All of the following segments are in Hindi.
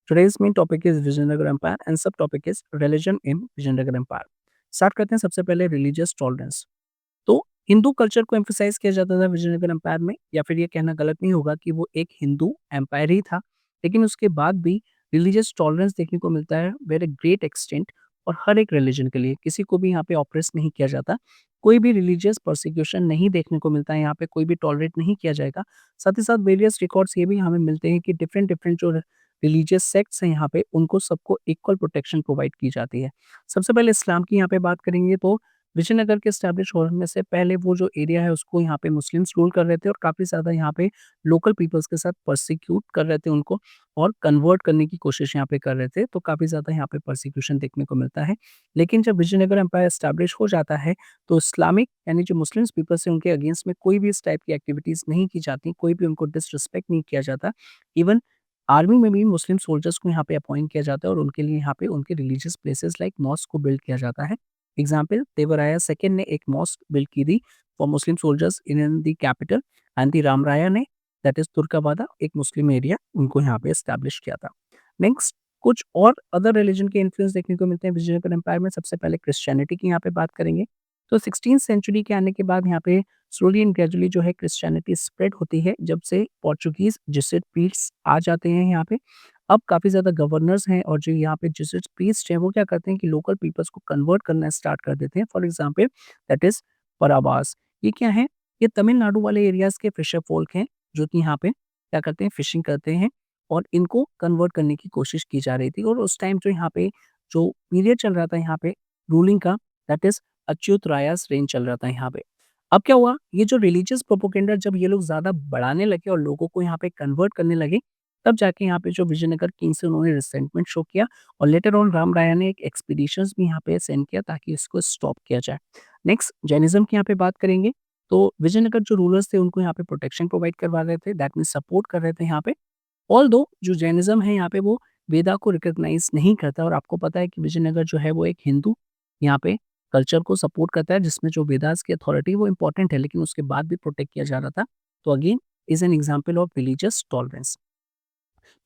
Today's main topic is Vijayanagara Empire and subtopic is religion in Vijayanagara Empire. Start करते हैं सबसे पहले रिलीजियस टॉलरेंस। तो हिंदू कल्चर को एम्फसाइज किया जाता था विजयनगर एम्पायर में, या फिर ये कहना गलत नहीं होगा कि वो एक हिंदू एम्पायर ही था, लेकिन उसके बाद भी रिलीजियस टॉलरेंस देखने को मिलता है वेरी ग्रेट एक्सटेंट। और हर एक रिलीजन के लिए किसी को भी यहाँ पे ऑप्रेस नहीं किया जाता, कोई भी रिलीजियस प्रोसिक्यूशन नहीं देखने को मिलता है, यहाँ पे कोई भी टॉलरेट नहीं किया जाएगा। साथ ही साथ वेरियस रिकॉर्ड्स ये भी हमें मिलते हैं कि डिफरेंट डिफरेंट जो रिलीजियस सेक्ट्स हैं यहाँ पे, उनको सबको इक्वल प्रोटेक्शन प्रोवाइड की जाती है। सबसे पहले इस्लाम की यहाँ पे बात करेंगे तो विजयनगर के एस्टैब्लिश होने से पहले वो जो एरिया है उसको यहाँ पे मुस्लिम्स रूल कर रहे थे, और काफ़ी ज़्यादा यहाँ पे लोकल पीपल्स के साथ परसिक्यूट कर रहे थे उनको, और कन्वर्ट करने की कोशिश यहाँ पे कर रहे थे, तो काफ़ी ज़्यादा यहाँ पे परसिक्यूशन देखने को मिलता है। लेकिन जब विजयनगर एम्पायर एस्टैब्लिश हो जाता है, तो इस्लामिक यानी जो मुस्लिम्स पीपल्स हैं उनके अगेंस्ट में कोई भी इस टाइप की एक्टिविटीज़ नहीं की जाती, कोई भी उनको डिसरिस्पेक्ट नहीं किया जाता। इवन आर्मी में भी मुस्लिम सोल्जर्स को यहाँ पे अपॉइंट किया जाता है, और उनके लिए यहाँ पे उनके रिलीजियस प्लेसेस लाइक मॉस्क को बिल्ड किया जाता है। एग्जाम्पल, देवराया सेकंड ने एक मॉस्क बिल्ड की थी for Muslim soldiers in the capital, and the Ramaraya ने, दैट इज तुर्काबादा, एक मुस्लिम एरिया, उनको यहाँ पे एस्टैब्लिश किया था। नेक्स्ट, कुछ और अदर रिलीजन के इन्फ्लुएंस देखने को मिलते हैं विजयनगर एम्पायर में। सबसे पहले क्रिश्चियनिटी की यहाँ पे बात करेंगे। तो 16th सेंचुरी के आने के बाद यहाँ पे स्लोली एंड ग्रेजुअली जो है क्रिश्चियनिटी स्प्रेड होती है, जब से पोर्चुगीज जेsuit प्रीस्ट्स आ जाते हैं यहाँ पे। अब काफ़ी ज़्यादा गवर्नर्स हैं, और जो यहाँ पे जेsuit प्रीस्ट हैं वो क्या करते हैं कि लोकल पीपल्स को कन्वर्ट करना स्टार्ट कर देते हैं। फॉर एग्जाम्पल, दैट इज़ पराबास। ये क्या है? ये तमिलनाडु वाले एरियाज़ के फिशर फ़ोल्क हैं, जो कि यहाँ पे क्या करते हैं, फिशिंग करते हैं, और इनको कन्वर्ट करने की कोशिश की जा रही थी। और उस टाइम जो यहाँ पे जो पीरियड चल रहा था यहाँ पे रूलिंग का, दैट इज़ अच्युत रायास रेन चल रहा था यहाँ पे। अब क्या हुआ, ये जो रिलीजियस प्रोपेगेंडा जब ये लोग ज़्यादा बढ़ाने लगे और लोगों को यहाँ पे कन्वर्ट करने लगे, तब जाके यहाँ पे जो विजयनगर किंग्स हैं उन्होंने रिसेंटमेंट शो किया, और लेटर ऑन राम राया ने एक एक्सपीडिशंस भी यहाँ पे सेंड किया ताकि इसको स्टॉप किया जाए। नेक्स्ट, जैनिज़्म की यहाँ पे बात करेंगे। तो विजयनगर जो रूलर्स थे उनको यहाँ पे प्रोटेक्शन प्रोवाइड करवा रहे थे, दैट मीन्स सपोर्ट कर रहे थे यहाँ पे। ऑल्दो जो जैनिज़्म है यहाँ पे वो वेदा को रिकॉग्नाइज़ नहीं करता, और आपको पता है कि विजयनगर जो है वो एक हिंदू यहाँ पे कल्चर को सपोर्ट करता है, जिसमें जो वेदास की अथॉरिटी वो इम्पोर्टेंट है, लेकिन उसके बाद भी प्रोटेक्ट किया जा रहा था। तो again is an example of religious tolerance.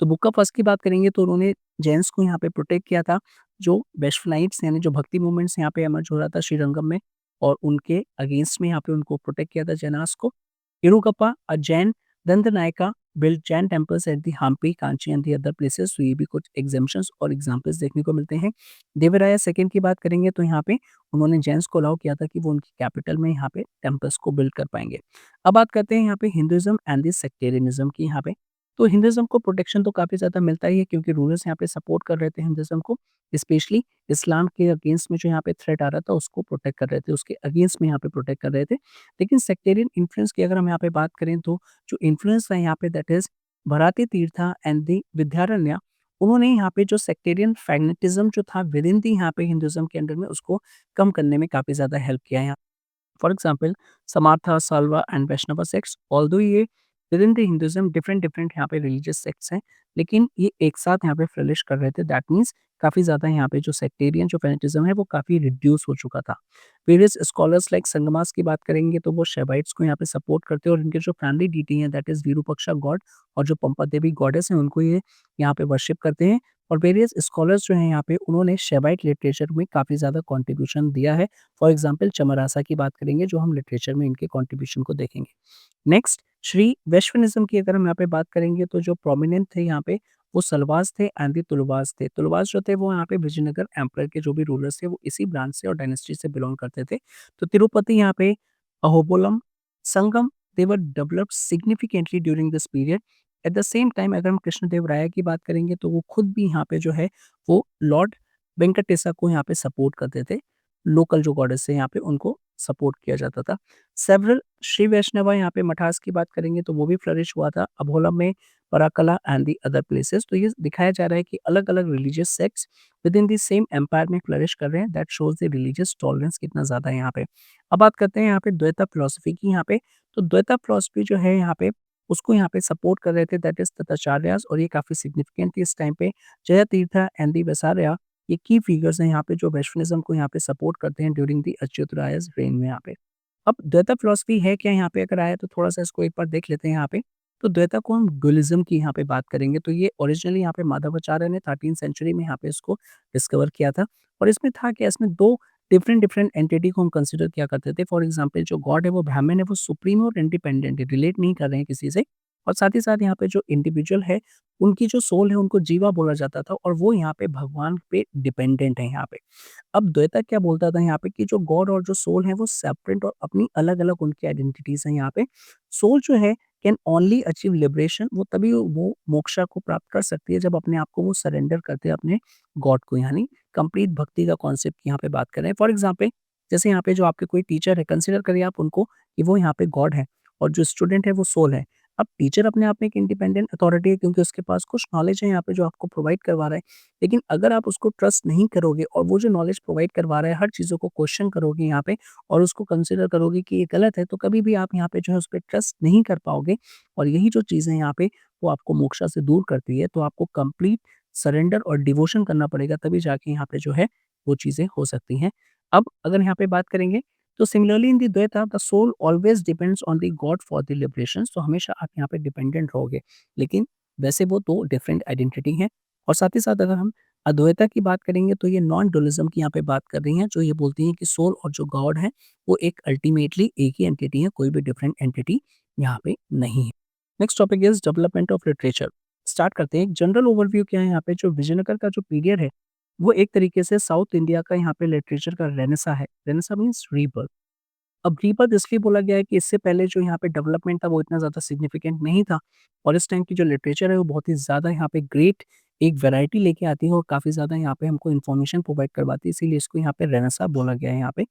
तो बुक ऑफ अस्ट की बात करेंगे तो उन्होंने जैन्स को यहाँ पे प्रोटेक्ट किया था, जो वैष्णवाइट्स यानी जो भक्ति मूवमेंट्स यहाँ पे इमर्ज हो रहा था श्रीरंगम में, और उनके अगेंस्ट में यहाँ पे उनको प्रोटेक्ट किया था जैनास को। Irugappa, a Jain dandanayaka build Jain temples at the Hampi, Kanchi and the other places. तो ये भी कुछ एग्जाम्पशंस और एग्जाम्पल्स देखने को मिलते हैं। देवराया सेकंड की बात करेंगे तो यहाँ पे उन्होंने जैन्स को अलाउ किया था कि वो उनकी कैपिटल में यहाँ पे टेम्पल्स को बिल्ड कर पाएंगे। अब बात करते हैं यहाँ पे हिंदुइज्म एंड द सेक्टेरियनिज्म की यहाँ पे। तो हिंदुइज्म को प्रोटेक्शन तो काफ़ी ज़्यादा मिलता ही है, क्योंकि रूलर्स यहाँ पे सपोर्ट कर रहे थे हिंदुइज्म को, स्पेशली इस्लाम के अगेंस्ट में जो यहाँ पे थ्रेट आ रहा था उसको प्रोटेक्ट कर रहे थे, उसके अगेंस्ट में यहाँ पे प्रोटेक्ट कर रहे थे। लेकिन सेक्टेरियन इन्फ्लुएंस की अगर हम यहाँ पे बात करें तो जो इन्फ्लुएंस है यहाँ पे, that is Bharati Tirtha and the Vidyaranya, उन्होंने यहाँ पे जो सेक्टेरियन फैग्नेटिज्म जो था विद इन दी यहाँ पे हिंदुइज्म के अंडर में, उसको कम करने में काफ़ी ज़्यादा हेल्प किया है। For example, Smartha, Shaiva and Vaishnava sects, although ये within the Hinduism different different यहाँ पे रिलीजियस सेक्ट्स हैं, लेकिन ये एक साथ यहाँ पे फ्लरिश कर रहे थे। दैट मीन्स काफ़ी ज़्यादा यहाँ पे जो सेक्टेरियन जो फैनेटिज्म है वो काफ़ी रिड्यूस हो चुका था। वेरियस स्कॉलर्स लाइक संगमास की बात करेंगे तो वो शेवाइट्स को यहाँ पे सपोर्ट करते हैं, और इनके जो फैमिली डीटी हैं, दैट इज़ विरूपक्षा गॉड, और जो पंपा देवी गॉडेस हैं, उनको ये यहाँ पे वर्शिप करते हैं। और वेरियस स्कॉलर्स जो हैं यहाँ पे, उन्होंने शेवाइट लिटरेचर में काफ़ी ज़्यादा कॉन्ट्रीब्यूशन दिया है। फॉर एग्जाम्पल, चमरासा की बात करेंगे, जो हम लिटरेचर में इनके कॉन्ट्रीब्यूशन को देखेंगे। नेक्स्ट, श्री वैश्वनिज़्म की अगर हम यहाँ पे बात करेंगे तो जो प्रोमिनेंट थे यहाँ पे, वो सलवास थे एंड दी तुलवास थे। तुलवास जो थे वो यहाँ पे विजयनगर एम्परर के जो भी रूलर्स थे वो इसी ब्रांच से और डायनेस्टी से बिलॉन्ग करते थे। तो तिरुपति यहाँ पे, Ahobilam, Sangam, they were developed significantly during this period. At the same time अगर हम कृष्णदेव राय की बात करेंगे तो वो खुद भी यहाँ पे जो है वो लॉर्ड वेंकटेसा को यहाँ पे सपोर्ट करते थे। लोकल जो गॉडेस है यहाँ पे उनको सपोर्ट किया जाता था। सेवरल श्री वैष्णवा यहाँ पे मठास की बात करेंगे तो वो भी फ्लरिश हुआ था अभोलम में, Parakala and the other places. तो ये दिखाया जा रहा है कि अलग-अलग religious sects within the same empire में फ्लरिश कर रहे हैं। That shows the religious tolerance कितना ज़्यादा है यहाँ पे। अब बात करते हैं यहाँ पे द्वैता फिलॉसफी की यहाँ पे। तो द्वैता फिलॉसफी जो है यहाँ पे, उसको यहाँ पे सपोर्ट कर रहे थे, दैट इज़ तथाचार्यास, और ये काफ़ी सिग्निफिकेंट थी इस टाइम पे। जयतीर्थ एंड दी वैसार्या, ये की फिगर्स हैं यहाँ पे जो वैष्णविज़्म को यहाँ पे सपोर्ट करते हैं ड्यूरिंग दी अच्युतरायस रेन में यहाँ पे। अब द्वैता फिलॉसफी है क्या यहाँ पे, अगर आए तो थोड़ा-सा इसको एक बार देख लेते हैं यहाँ पे। तो द्वैता को हम डुअलिज़्म की यहाँ पे बात करेंगे, तो ये ओरिजिनली यहाँ पे माधवाचार्य ने 13th सेंचुरी में यहाँ पे इसको डिस्कवर किया था और इसमें था क्या, इसमें 2 डिफरेंट एंटिटी को हम कंसीडर किया करते थे। फॉर एग्ज़ाम्पल जो गॉड है वो ब्राह्मण है, वो सुप्रीम है और इंडिपेंडेंट है, रिलेट नहीं कर रहे हैं किसी से और साथ ही साथ यहाँ पे जो इंडिविजुअल है, उनकी जो सोल है उनको जीवा बोला जाता था और वो यहाँ पे भगवान पे डिपेंडेंट है यहाँ पे। अब द्वैता क्या बोलता था यहाँ पे कि जो गॉड और जो सोल है वो सेपरेट और अपनी अलग-अलग उनकी आइडेंटिटीज़ हैं यहाँ पे। सोल जो है कैन ओनली अचीव लिबरेशन, वो तभी वो मोक्षा को प्राप्त कर सकती है जब अपने आप को वो सरेंडर करते हैं अपने गॉड को, यानी कंप्लीट भक्ति का कॉन्सेप्ट की यहाँ पे बात कर रहे हैं। फॉर एग्ज़ाम्पल जैसे यहाँ पे जो आपके कोई टीचर है, कंसीडर करिए आप उनको कि वो यहाँ पे गॉड है और जो स्टूडेंट है वो सोल है। अब टीचर अपने आप में एक इंडिपेंडेंट अथॉरिटी है क्योंकि उसके पास कुछ नॉलेज है यहाँ पे जो आपको प्रोवाइड करवा रहा है। लेकिन अगर आप उसको ट्रस्ट नहीं करोगे और वो जो नॉलेज प्रोवाइड करवा रहा है, हर चीज़ों को क्वेश्चन करोगे यहाँ पे और उसको कंसीडर करोगे कि ये गलत है, तो कभी भी आप यहाँ पे जो है उस पे ट्रस्ट नहीं कर पाओगे और यही जो चीज़ें यहाँ पे वो आपको मोक्षा से दूर करती है। तो आपको कंप्लीट सरेंडर और डिवोशन करना पड़ेगा, तभी जाके यहाँ पे जो है वो चीज़ें हो सकती हैं। अब अगर यहाँ पे बात करेंगे तो similarly in the Dvaita the soul always depends on the god for the liberation, तो हमेशा आप यहाँ पे डिपेंडेंट रहोगे। लेकिन वैसे वो 2 डिफरेंट आइडेंटिटी हैं और साथ ही साथ अगर हम अद्वैता की बात करेंगे तो ये नॉन डुअलिज़्म की यहाँ पे बात कर रही हैं, जो ये बोलती हैं कि सोल और जो गॉड है वो एक अल्टीमेटली एक ही एंटिटी है, कोई भी डिफरेंट एंटिटी यहाँ पे नहीं है। Next topic is development of literature. Start करते हैं। एक जनरल ओवरव्यू क्या है यहाँ पे, जो विजयनगर का जो पीरियड है, वो एक तरीके से साउथ इंडिया का यहाँ पे लिटरेचर का रेनेसा है। Renaissance means rebirth. अब रीबर्थ इसलिए बोला गया है कि इससे पहले जो यहाँ पे डेवलपमेंट था वो इतना ज़्यादा सिग्निफिकेंट नहीं था और इस टाइम की जो लिटरेचर है वो बहुत ही ज़्यादा यहाँ पे ग्रेट एक वैरायटी लेके आती है और काफ़ी ज़्यादा यहाँ पे हमको इन्फॉर्मेशन प्रोवाइड करवाती है, इसीलिए इसको यहाँ पे रेनेसा बोला गया है यहाँ पे।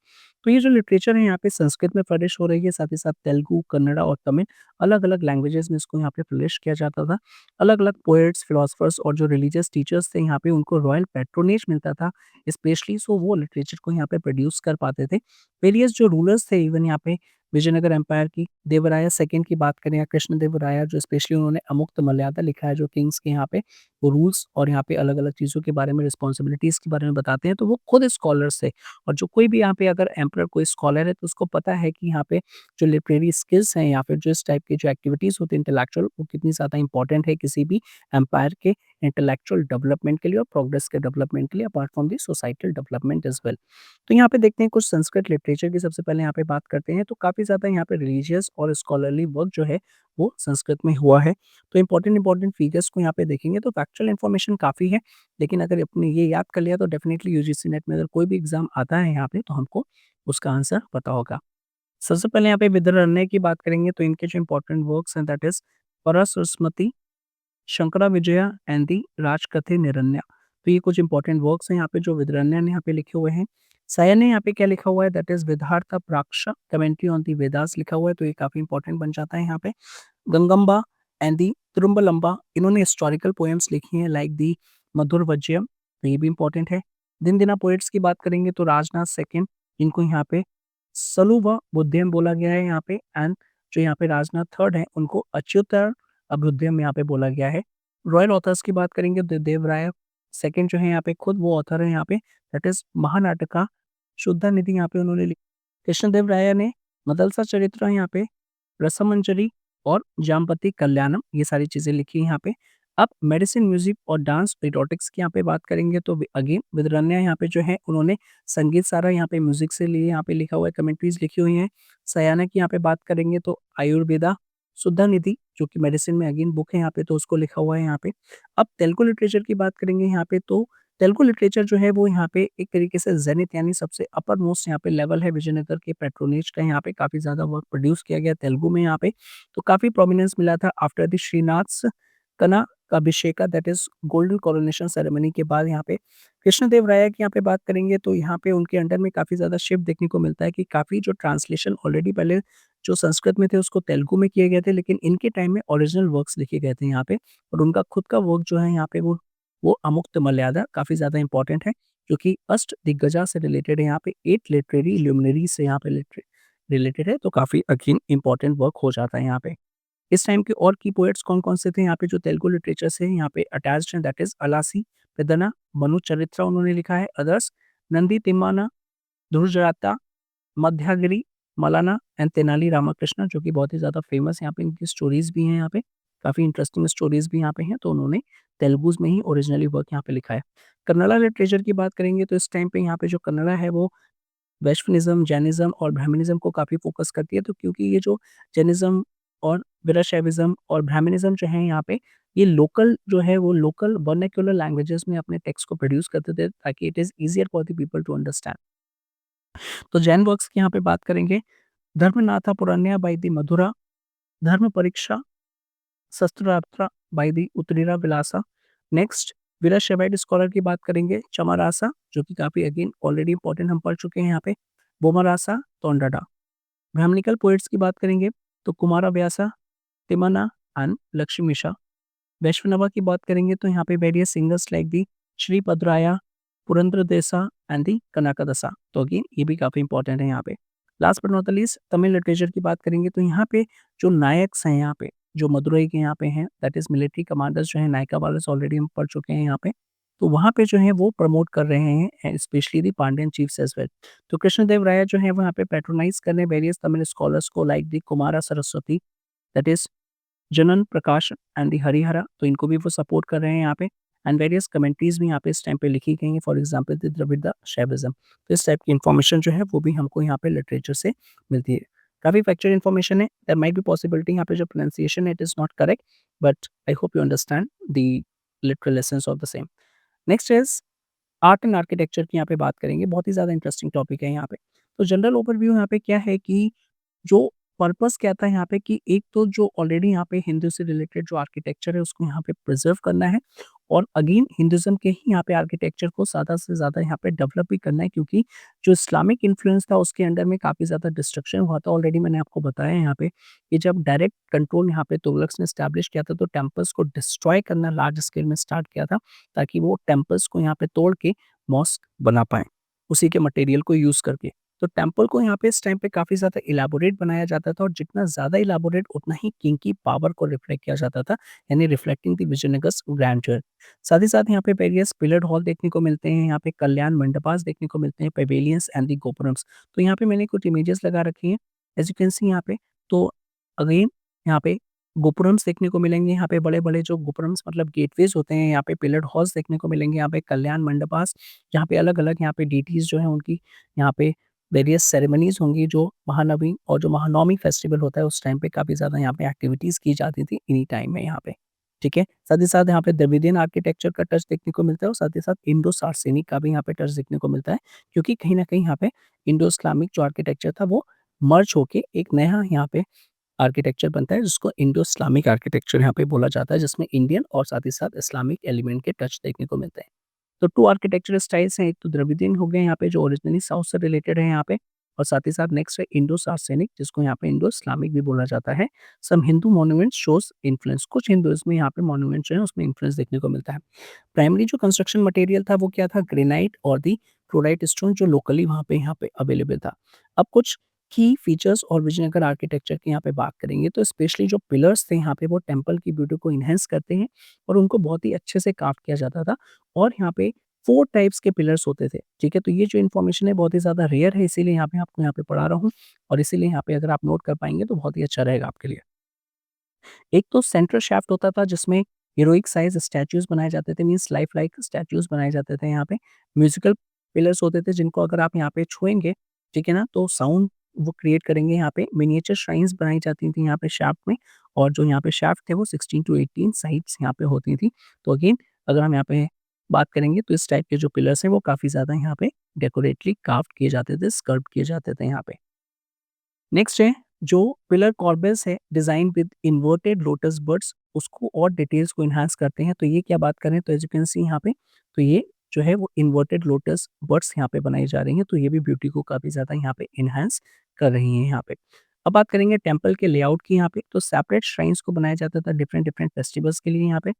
तो ये जो लिटरेचर है यहाँ पे संस्कृत में फ्लरिश हो रही है, साथ ही साथ तेलुगु, कन्नड़ा और तमिल अलग-अलग लैंग्वेजेज़ में इसको यहाँ पे फ्लरिश किया जाता था। अलग-अलग पोएट्स, फिलोसोफर्स और जो रिलीजियस टीचर्स थे यहाँ पे उनको रॉयल पैट्रोनेज मिलता था स्पेशली, सो वो लिटरेचर को यहाँ पे प्रोड्यूस कर पाते थे। वेरियस जो रूलर्स थे इवन यहाँ पे विजयनगर एम्पायर की, देवराया सेकंड की बात करें या कृष्ण देवराया, जो स्पेशली उन्होंने अमुक्त मर्यादा लिखा है, जो किंग्स के यहाँ पे वो रूल्स और यहाँ पे अलग-अलग चीज़ों के बारे में, रिस्पॉन्सिबिलिटीज़ के बारे में बताते हैं, तो वो खुद स्कॉलर्स थे और जो कोई भी यहाँ पे अगर एम्परर कोई स्कॉलर है तो उसको पता है कि यहाँ पे जो लिटरेरी स्किल्स हैं या फिर जो इस टाइप की जो एक्टिविटीज़ होती है इंटेलेक्चुअल, वो कितनी ज़्यादा इंपॉर्टेंट है किसी भी एम्पायर के इंटेलेक्चुअल डेवलपमेंट के लिए और प्रोग्रेस के डेवलपमेंट के लिए, apart from the societal development as well. तो यहाँ पे देखते हैं कुछ संस्कृत लिटरेचर की सबसे पहले यहाँ पे बात करते हैं, तो काफ़ी ज़्यादा यहाँ पे रिलीजियस और स्कॉलरली वर्क जो है वो संस्कृत में हुआ है। तो इम्पोर्टेंट फिगर्स को यहाँ पे देखेंगे तो फैक्चुअल इन्फॉर्मेशन काफ़ी है, लेकिन अगर आपने ये याद कर लिया तो डेफिनिटली यूजीसी नेट में अगर कोई भी एग्ज़ाम आता है यहाँ पे तो हमको उसका आंसर पता होगा। सबसे पहले यहाँ पे विद्यारण्य की बात करेंगे तो इनके जो इम्पोर्टेंट वर्क्स हैं that is Parasarasmriti, Shankara Vijaya and the Rajakathe Nirnaya. तो ये कुछ इंपॉर्टेंट वर्क्स हैं यहाँ पे जो विद्यारण्य ने यहाँ पे लिखे हुए हैं। सायन ने यहाँ पे क्या लिखा हुआ है that is Vedartha Prakasha commentary on the Vedas लिखा हुआ है, तो ये काफ़ी इंपॉर्टेंट बन जाता है यहाँ पे। गंगम्बा एंड दी तिरुम्बलम्बा, इन्होंने हिस्टोरिकल पोएम्स लिखी हैं लाइक दी मधुरवज्यम, तो ये भी इंपॉर्टेंट है। दिन दिना पोएट्स की बात करेंगे तो राजनाथ सेकंड, इनको यहाँ पे सलुवा बुद्धियम बोला गया है यहाँ पे, एंड जो यहाँ पे राजनाथ थर्ड है उनको अच्युतर अभ्युदयम यहाँ पे बोला गया है। रॉयल ऑथर्स की बात करेंगे तो देवराय सेकंड जो है यहाँ पे खुद वो ऑथर है यहाँ पे, दैट इज़ महानाटका शुद्ध निधि यहाँ पे उन्होंने लिखी। कृष्णदेव राय ने मदलसा चरित्र यहाँ पे, रसमंजरी और जामपति कल्याणम, ये सारी चीज़ें लिखी हैं यहाँ पे। अब मेडिसिन, म्यूज़िक और डांस एरोटिक्स की यहाँ पे बात करेंगे तो अगेन विद्यारण्य यहाँ पे जो है उन्होंने संगीत सारा यहाँ पे म्यूज़िक से लिए यहाँ पे लिखा हुआ है, कमेंट्रीज़ लिखी हुई हैं। सयाना की यहाँ पे बात करेंगे तो आयुर्वेदा, सुधा निधि जो कि मेडिसिन में अगेन बुक है यहाँ पे, तो उसको लिखा हुआ है यहाँ पे। अब तेलुगु लिटरेचर की बात करेंगे यहाँ पे तो तेलुगु लिटरेचर जो है वो यहाँ पे एक तरीके से ज़ेनिथ यानी सबसे अपर मोस्ट यहाँ पे लेवल है विजयनगर के पैट्रोनेज का, यहाँ पे काफ़ी ज़्यादा वर्क प्रोड्यूस किया गया तेलुगु में यहाँ पे, तो काफ़ी प्रोमिनेंस मिला था after the Srinath's Kana Abhisheka that is golden coronation ceremony के बाद यहाँ पे। कृष्णदेव राय की यहाँ पे बात करेंगे तो यहाँ पे उनके अंडर में काफ़ी ज़्यादा शिफ्ट देखने को मिलता है कि काफ़ी जो ट्रांसलेशन ऑलरेडी पहले जो संस्कृत में थे उसको तेलुगु में किए गए थे, लेकिन इनके टाइम में ओरिजिनल वर्क्स लिखे गए थे यहाँ पे और उनका खुद का वर्क जो है यहाँ पे वो अमुक्त मर्यादा काफ़ी ज़्यादा इंपॉर्टेंट है, जो कि अष्ट दिग्गजा से रिलेटेड है यहाँ पे, 8 लिटरेरी ल्यूमिनरीज़ से यहाँ पे रिलेटेड है, तो काफ़ी अगेन इंपॉर्टेंट वर्क हो जाता है यहाँ पे। इस टाइम के और की पोएट्स कौन-कौन से थे यहाँ पे जो तेलुगु लिटरेचर से यहाँ पे अटैच्ड हैं दैट इज़ अलासी, पेदना, मनु चरित्रा उन्होंने लिखा है, अदर्स नंदी तिम्माना, धुरजराता, मध्यागिरी, मलाना एंड तेनाली रामाकृष्ण, जो कि बहुत ही ज़्यादा फेमस यहाँ पे इनकी स्टोरीज़ भी हैं यहाँ पे। काफ़ी इंटरेस्टिंग स्टोरीज़ भी यहाँ पे हैं, तो उन्होंने तेलुगुज़ में ही ओरिजिनली वर्क यहाँ पे लिखा है। कन्नड़ा लिटरेचर की बात करेंगे तो इस टाइम पे यहाँ पे जो कन्नड़ा है वो वैष्णविज़्म, जैनिज़्म और ब्राह्मणिज़्म को काफ़ी फ़ोकस करती है, तो क्योंकि ये जो जैनिज़्म और वीरशैविज़्म और ब्राह्मणिज़्म जो है यहाँ पे, ये लोकल जो है वो लोकल वर्नाक्युलर लैंग्वेजेज़ में अपने टेक्स्ट को प्रोड्यूस करते थे ताकि it is easier for the people to understand. तो जैन वर्क्स की यहाँ पे बात करेंगे, धर्मनाथा पुराण्या by the Mathura, Dharma Pariksha Shastrastra by the Uttarira Vilasa. Next Veerashaivite scholar की बात करेंगे, चमारासा जो कि काफ़ी अगेन ऑलरेडी इंपॉर्टेंट हम पढ़ चुके हैं यहाँ पे, बोमारासा, तोंडाडा। ब्राह्मणिकल पोएट्स की बात करेंगे तो कुमारव्यासा, तिಮ್ಮನ एंड लक्ष्मीशा। वैष्णवा की बात करेंगे तो यहाँ पे various singers like the Sripadaraya, Purandaradasa and the Kanakadasa. तो अगेन ये भी काफ़ी इंपॉर्टेंट है यहाँ पे। Last but not the least Tamil literature की बात करेंगे तो यहाँ पे जो नायक्स हैं यहाँ पे, जो मदुरई के यहाँ पे हैं, दैट इज़ मिलिट्री कमांडर्स जो हैं, नायका वालेस ऑलरेडी हम पढ़ चुके हैं यहाँ पे। तो वहाँ पे जो है वो प्रमोट कर रहे हैं specially the Pandyan chiefs as well. तो कृष्णदेव राय जो है वहाँ पे पैट्रोनाइज़ कर रहे हैं वेरियस तमिल स्कॉलर्स को like the Kumara Saraswati, that is जनन प्रकाश एंड दी हरिहरा, तो इनको भी वो सपोर्ट कर रहे हैं यहाँ पे। एंड वेरियस कमेंट्रीज भी यहाँ पे इस टाइम पे लिखी गई हैं, for example the Dravida Shaivism. तो इस टाइप की इन्फॉर्मेशन जो है वो भी हमको यहाँ पे लिटरेचर से मिलती है। काफ़ी फैक्चुअल इन्फॉर्मेशन है, देयर माइट बी पॉसिबिलिटी यहाँ पे जो प्रोनाउंसिएशन है it is not correct, but I hope you understand the literal essence of the same. Next is art and architecture की यहाँ पे बात करेंगे, बहुत ही ज़्यादा इंटरेस्टिंग टॉपिक है यहाँ पे। तो जनरल ओवरव्यू यहाँ पे क्या है कि जो पर्पस क्या था यहाँ पे कि एक तो जो ऑलरेडी यहाँ पे हिंदू से रिलेटेड जो आर्किटेक्चर है उसको यहाँ पे प्रिजर्व करना है, और अगेन हिंदुइज्म के ही यहाँ पे आर्किटेक्चर को ज़्यादा से ज़्यादा यहाँ पे डेवलप भी करना है, क्योंकि जो इस्लामिक इन्फ्लुएंस था उसके अंडर में काफ़ी ज़्यादा डिस्ट्रक्शन हुआ था। ऑलरेडी मैंने आपको बताया यहाँ पे कि जब डायरेक्ट कंट्रोल यहाँ पे तुगलक्स ने स्टैब्लिश किया था तो टेम्पल्स को डिस्ट्रॉय करना लार्ज स्केल में स्टार्ट किया था, ताकि वो टेम्पल्स को यहाँ पे तोड़ के मॉस्क बना पाएँ, उसी के मटेरियल को यूज़ करके। तो टेम्पल को यहाँ पे इस टाइम पे काफ़ी ज़्यादा इलैबोरेट बनाया जाता था, और जितना ज़्यादा इलैबोरेट उतना ही किंग की पावर को रिफ्लेक्ट किया जाता था, यानी रिफ्लेक्टिंग द विजयनगरस ग्रैंडeur। साथ ही साथ यहाँ पे वेरियस पिलर्ड हॉल देखने को मिलते हैं, यहाँ पे कल्याण मंडपास देखने को मिलते हैं, पेवेलियंस एंड द गोपुरम्स। तो यहाँ पे मैंने कुछ इमेजेस लगा रखी हैं, एज़ यू कैन सी यहाँ पे। तो अगेन यहाँ पे गोपुरम्स देखने को मिलेंगे, यहाँ पे बड़े-बड़े जो गोपुरम्स मतलब गेटवेज़ होते हैं, यहाँ पे पिलर्ड हॉल्स देखने को मिलेंगे, यहाँ पे कल्याण मंडपास, जहाँ पे अलग-अलग यहाँ पे डीटीज़ जो हैं उनकी यहाँ पे वेरियस सेरेमनीज़ होंगी, जो महानवमी और जो महानवमी फेस्टिवल होता है उस टाइम पे काफ़ी ज़्यादा यहाँ पे एक्टिविटीज़ की जाती थी इन्हीं टाइम में यहाँ पे, ठीक है। साथ ही साथ यहाँ पे द्रविडियन आर्किटेक्चर का टच देखने को मिलता है, और साथ ही साथ इंडो सार्सेनिक का भी यहाँ पे टच देखने को मिलता है, क्योंकि कहीं न कहीं यहाँ पे इंडो इस्लामिक जो आर्किटेक्चर था वो मर्ज होके एक नया यहाँ पे आर्किटेक्चर बनता है, जिसको इंडो इस्लामिक आर्किटेक्चर यहाँ पे बोला जाता है, जिसमें इंडियन और साथ ही साथ इस्लामिक एलिमेंट के टच देखने को मिलते हैं। तो 2 आर्किटेक्चरल स्टाइल्स हैं, एक तो द्रविडियन हो गए यहाँ पे जो ओरिजिनली साउथ से रिलेटेड है यहाँ पे, और साथ ही साथ नेक्स्ट है इंडो सार्सेनिक, जिसको यहाँ पे इंडो इस्लामिक भी बोला जाता है। सम हिंदू मॉन्यूमेंट्स शोज़ इन्फ्लुएंस, कुछ हिंदुइज़्म में यहाँ पे मॉन्यूमेंट्स जो हैं उसमें इन्फ्लुएंस देखने को मिलता है। प्राइमरी जो कंस्ट्रक्शन मटेरियल था वो क्या था, ग्रेनाइट और दी क्लोराइट स्टोन, जो लोकली वहाँ पे यहाँ पे अवेलेबल था। अब कुछ की फीचर्स और विजयनगर आर्किटेक्चर की यहाँ पे बात करेंगे तो स्पेशली जो पिलर्स थे यहाँ पे वो टेम्पल की ब्यूटी को एनहांस करते हैं, और उनको बहुत ही अच्छे से कार्व किया जाता था, और यहाँ पे 4 टाइप्स के पिलर्स होते थे, ठीक है? तो ये जो इन्फॉर्मेशन है बहुत ही ज़्यादा रेयर है, इसीलिए यहाँ पे आपको यहाँ पे पढ़ा रहा हूँ, और इसीलिए यहाँ पे अगर आप नोट कर पाएँगे तो बहुत ही अच्छा रहेगा आपके लिए। एक तो सेंट्रल शाफ्ट होता था जिसमें हीरोइक साइज़ स्टैच्यूज़ बनाए जाते थे, मीन्स लाइफ लाइक स्टैच्यूज़ बनाए जाते थे यहाँ पे। म्यूज़िकल पिलर्स होते थे जिनको अगर आप यहाँ पे छुएँगे, ठीक है ना? तो साउंड वो क्रिएट करेंगे यहाँ पे। मिनिएचर श्राइन्स बनाई जाती थी यहाँ पे शाफ्ट में, और जो यहाँ पे शाफ्ट थे वो 16 टू 18 साइड्स यहाँ पे होती थी। तो अगेन अगर हम यहाँ पे बात करेंगे तो इस टाइप के जो पिलर्स हैं वो काफ़ी ज़्यादा यहाँ पे डेकोरेटली कार्व्ड किए जाते थे, स्कल्प्ट किए जाते थे यहाँ पे। नेक्स्ट है जो पिलर कॉर्बेल्स है design with inverted lotus birds, उसको और डिटेल्स को एनहांस करते हैं। तो ये क्या बात करें तो एज़ यू कैन सी यहाँ पे, तो ये जो है वो इन्वर्टेड लोटस बर्ड्स यहाँ पे बनाई जा रही हैं, तो ये भी ब्यूटी को काफ़ी ज़्यादा यहाँ पे एनहांस कर रही हैं यहाँ पे। अब बात करेंगे टेम्पल के लेआउट की यहाँ पे, तो सेपरेट श्राइन्स को बनाया जाता था डिफरेंट डिफरेंट फेस्टिवल्स के लिए यहाँ पे।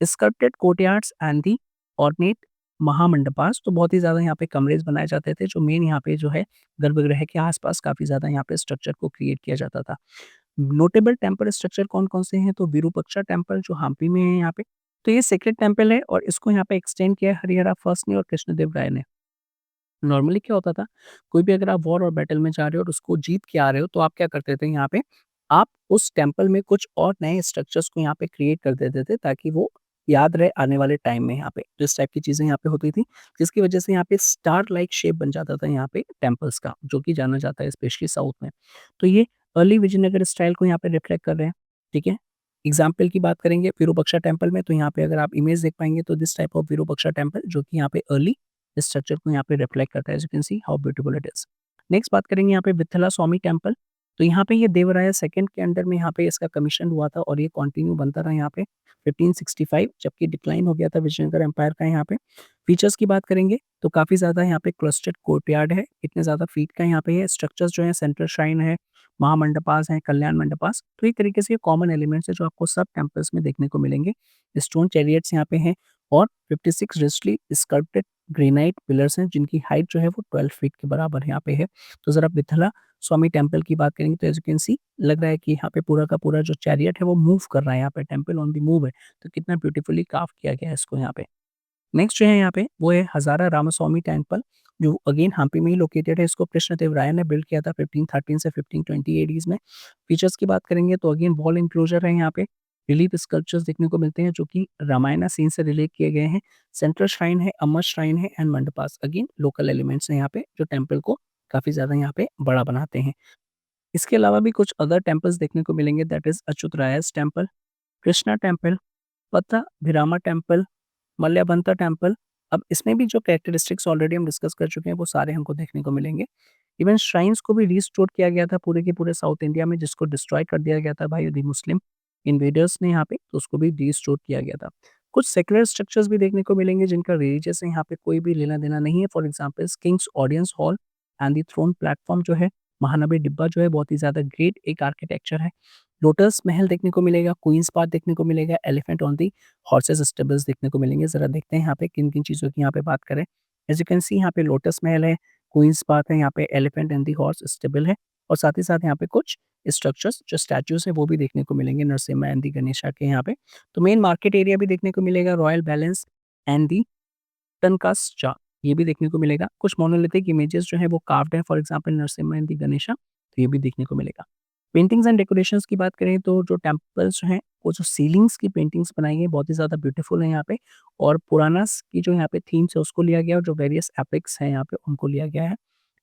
Sculpted courtyards and the ornate mahamandapas, तो बहुत ही ज़्यादा यहाँ पे कमरेज़ बनाए जाते थे, जो मेन यहाँ पे जो है गर्भगृह के आस-पास काफ़ी ज़्यादा यहाँ पे स्ट्रक्चर को क्रिएट किया जाता था। नोटेबल टेम्पल स्ट्रक्चर कौन-कौन से हैं, तो विरूपाक्षा टेम्पल जो हम्पी में है यहाँ पे, तो ये सेक्रेड टेम्पल है, और इसको यहाँ पे एक्सटेंड किया है हरिहरा फर्स्ट ने और कृष्णदेव राय ने। नॉर्मली क्या होता था, कोई भी अगर आप वॉर और बैटल में जा रहे हो और उसको जीत के आ रहे हो, तो आप क्या करते थे यहाँ पे, आप उस टेम्पल में कुछ और नए स्ट्रक्चर्स को यहाँ पे क्रिएट कर देते थे ताकि वो याद रहे आने वाले टाइम में यहाँ पे। तो इस टाइप की चीज़ें यहाँ पे होती थी, जिसकी वजह से यहाँ पे स्टार लाइक शेप बन जाता था यहाँ पे टेम्पल्स का, जो कि जाना जाता है स्पेशली साउथ में। तो ये अर्ली विजयनगर स्टाइल को यहाँ पे रिफ्लेक्ट कर रहे हैं, ठीक है? एग्ज़ाम्पल की बात करेंगे विरूपाक्षा टेम्पल में, तो यहाँ पे अगर आप इमेज देख पाएँगे तो this type of Virupaksha temple जो कि यहाँ पे अर्ली स्ट्रक्चर को यहाँ पे रिफ्लेक्ट करता है। As you can see how beautiful it is. Next बात करेंगे यहाँ पे विठ्ठला स्वामी टेम्पल। तो यहाँ पे ये देवराया सेकंड के अंडर में यहाँ पे इसका कमीशन हुआ था और ये कंटिन्यू बनता रहा यहाँ पे 1565, जबकि डिक्लाइन हो गया था विजयनगर एम्पायर का यहाँ पे। फीचर्स की बात करेंगे तो काफ़ी ज़्यादा यहाँ पे क्लस्टर्ड कोर्टयार्ड है, इतने ज़्यादा फीट का यहाँ पे है। स्ट्रक्चर्स जो है सेंट्रल श्राइन है, महामंडपास हैं, कल्याण मंडपास। तो एक तरीके से ये कॉमन एलिमेंट्स है जो आपको सब टेम्पल्स में देखने को मिलेंगे। स्टोन चैरियट्स यहाँ पे हैं और 56 रिचली स्कल्प्टेड ग्रेनाइट पिलर्स हैं जिनकी हाइट जो है वो 12 फीट के बराबर यहाँ पे है। तो ज़रा विठला स्वामी टेम्पल की बात करेंगे तो एज़ यू कैन सी लग रहा है कि यहाँ पे पूरा का पूरा जो चैरियट है वो मूव कर रहा है, यहाँ पे टेम्पल ऑन द मूव है। तो कितना ब्यूटीफुली कार्व किया गया है इसको यहाँ पे। नेक्स्ट जो है यहाँ पे वो है हज़ारा रामास्वामी टेम्पल, जो अगेन हम्पी में ही लोकेटेड है। इसको कृष्णदेवराय ने बिल्ड किया था 1513 से 1520 एडीज़ में। फीचर्स की बात करेंगे तो अगेन वॉल एनक्लोजर है यहाँ पे, रिलीफ स्कल्पचर्स देखने को मिलते हैं जो कि रामायण सीन से रिलेट किए गए हैं। सेंट्रल श्राइन है, अमर श्राइन है and mandapas. Again local elements हैं यहाँ पे जो टेम्पल को काफ़ी ज़्यादा यहाँ पे बड़ा बनाते हैं। इसके अलावा भी कुछ अदर टेम्पल्स देखने को मिलेंगे, that is Achyutaraya's temple, Krishna temple, Pattabhirama temple, Malyavanta temple. अब इसमें भी जो कैरेक्टरिस्टिक्स ऑलरेडी हम डिस्कस कर चुके हैं वो सारे हमको देखने को मिलेंगे। इवन श्राइन्स को भी रिस्टोर किया गया था पूरे के पूरे साउथ इंडिया में, जिसको डिस्ट्रॉय कर दिया गया था भाई द मुस्लिम इन्वेडर्स ने यहाँ पे, तो उसको भी रिस्टोर किया गया था। कुछ सेक्युलर स्ट्रक्चर्स भी देखने को मिलेंगे जिनका रिलीजियस से यहाँ पे कोई भी लेना-देना नहीं है। For example kings audience hall and the throne platform जो है, महानबी डिब्बा जो है बहुत ही ज़्यादा ग्रेट एक आर्किटेक्चर है। लोटस महल देखने को मिलेगा, क्वींस पार्क देखने को मिलेगा, elephant on the horses stables देखने को मिलेंगे। ज़रा देखते हैं यहाँ पे किन-किन चीज़ों की यहाँ पे बात करें। एज़ यू कैन सी यहाँ पे लोटस महल है, क्वींस पार्क है, यहाँ पे elephant and the horse stable है और साथ ही साथ यहाँ पे कुछ स्ट्रक्चर्स जो स्टैच्यूज़ हैं वो भी देखने को मिलेंगे नरसिम्हा एंड दी गणेशा के यहाँ पे। तो मेन मार्केट एरिया भी देखने को मिलेगा, रॉयल बैलेंस एंड दी टनकास चा, ये भी देखने को मिलेगा। कुछ मोनोलिथिक इमेजेस जो हैं वो कार्व्ड हैं, for example Narasimha and the Ganesha, तो ये भी देखने को मिलेगा। पेंटिंग्स एंड डेकोरेशंस की बात करें तो जो टेम्पल्स जो हैं, वो जो सीलिंग्स की पेंटिंग्स बनाई गई हैं बहुत ही ज़्यादा ब्यूटीफुल है यहाँ पे और पुरानास की जो यहाँ पे थीम्स है उसको लिया गया है और जो वेरियस एपिक्स हैं यहाँ पे उनको लिया गया है।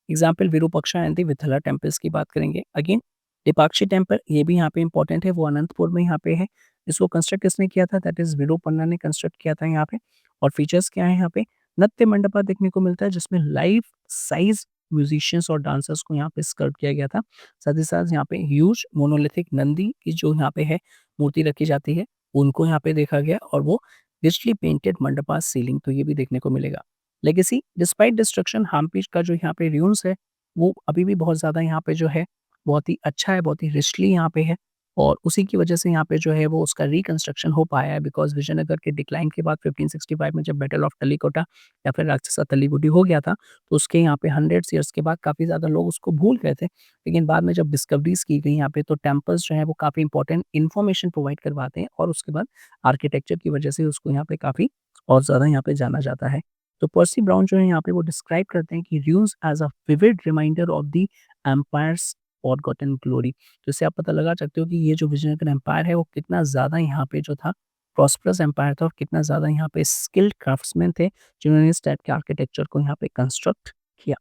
Example Virupaksha and the Vittala temples की बात करेंगे। अगेन दीपाक्षी टेम्पल ये भी यहाँ पे इंपॉर्टेंट है, वो अनंतपुर में यहाँ पे है। इसको कंस्ट्रक्ट किसने किया था? दैट इज़ विरूपन्ना ने कंस्ट्रक्ट किया था यहाँ पे। और फीचर्स क्या है यहाँ पे? नृत्य मंडपा देखने को मिलता है जिसमें लाइव साइज़ म्यूजिशियंस और डांसर्स को यहाँ पे स्कल्प्ट किया गया था। साथ ही साथ यहाँ पे ह्यूज मोनोलिथिक नंदी की जो यहाँ पे है मूर्ति रखी जाती है, उनको यहाँ पे देखा गया और वो रिचली पेंटेड मंडपा सीलिंग, तो ये भी देखने को मिलेगा। लेगेसी डिस्पाइट डिस्ट्रक्शन हम्पी का जो यहाँ पे ruins है, वो अभी भी बहुत ज़्यादा यहाँ पे जो है, बहुत ही अच्छा है, बहुत ही रिचली यहाँ पे है और उसी की वजह से यहाँ पे जो है वो उसका रिकंस्ट्रक्शन हो पाया है बिकॉज़ विजयनगर के डिक्लाइन के बाद 1565 में जब बैटल ऑफ तल्लीकोटा या फिर राक्षसा तल्लीगुडी हो गया था, तो उसके यहाँ पे हंड्रेड्स ईयर्स के बाद काफ़ी ज़्यादा लोग उसको भूल गए थे। लेकिन बाद में जब डिस्कवरीज़ की गई यहाँ पे तो टेम्पल्स जो हैं वो काफ़ी इंपॉर्टेंट इन्फॉर्मेशन प्रोवाइड करवाते हैं और उसके बाद आर्किटेक्चर की वजह से उसको यहाँ पे काफ़ी और ज़्यादा यहाँ पे जाना जाता है। तो पर्सी ब्राउन जो है यहाँ पे वो डिस्क्राइब करते हैं कि ruins as a vivid reminder of the empire's forgotten glory. तो इससे आप पता लगा सकते हो कि ये जो विजयनगर एम्पायर है वो कितना ज़्यादा यहाँ पे जो था प्रॉस्परस एम्पायर था और कितना ज़्यादा यहाँ पे स्किल्ड क्राफ्ट्समैन थे जिन्होंने इस टाइप के आर्किटेक्चर को यहाँ पे कंस्ट्रक्ट किया।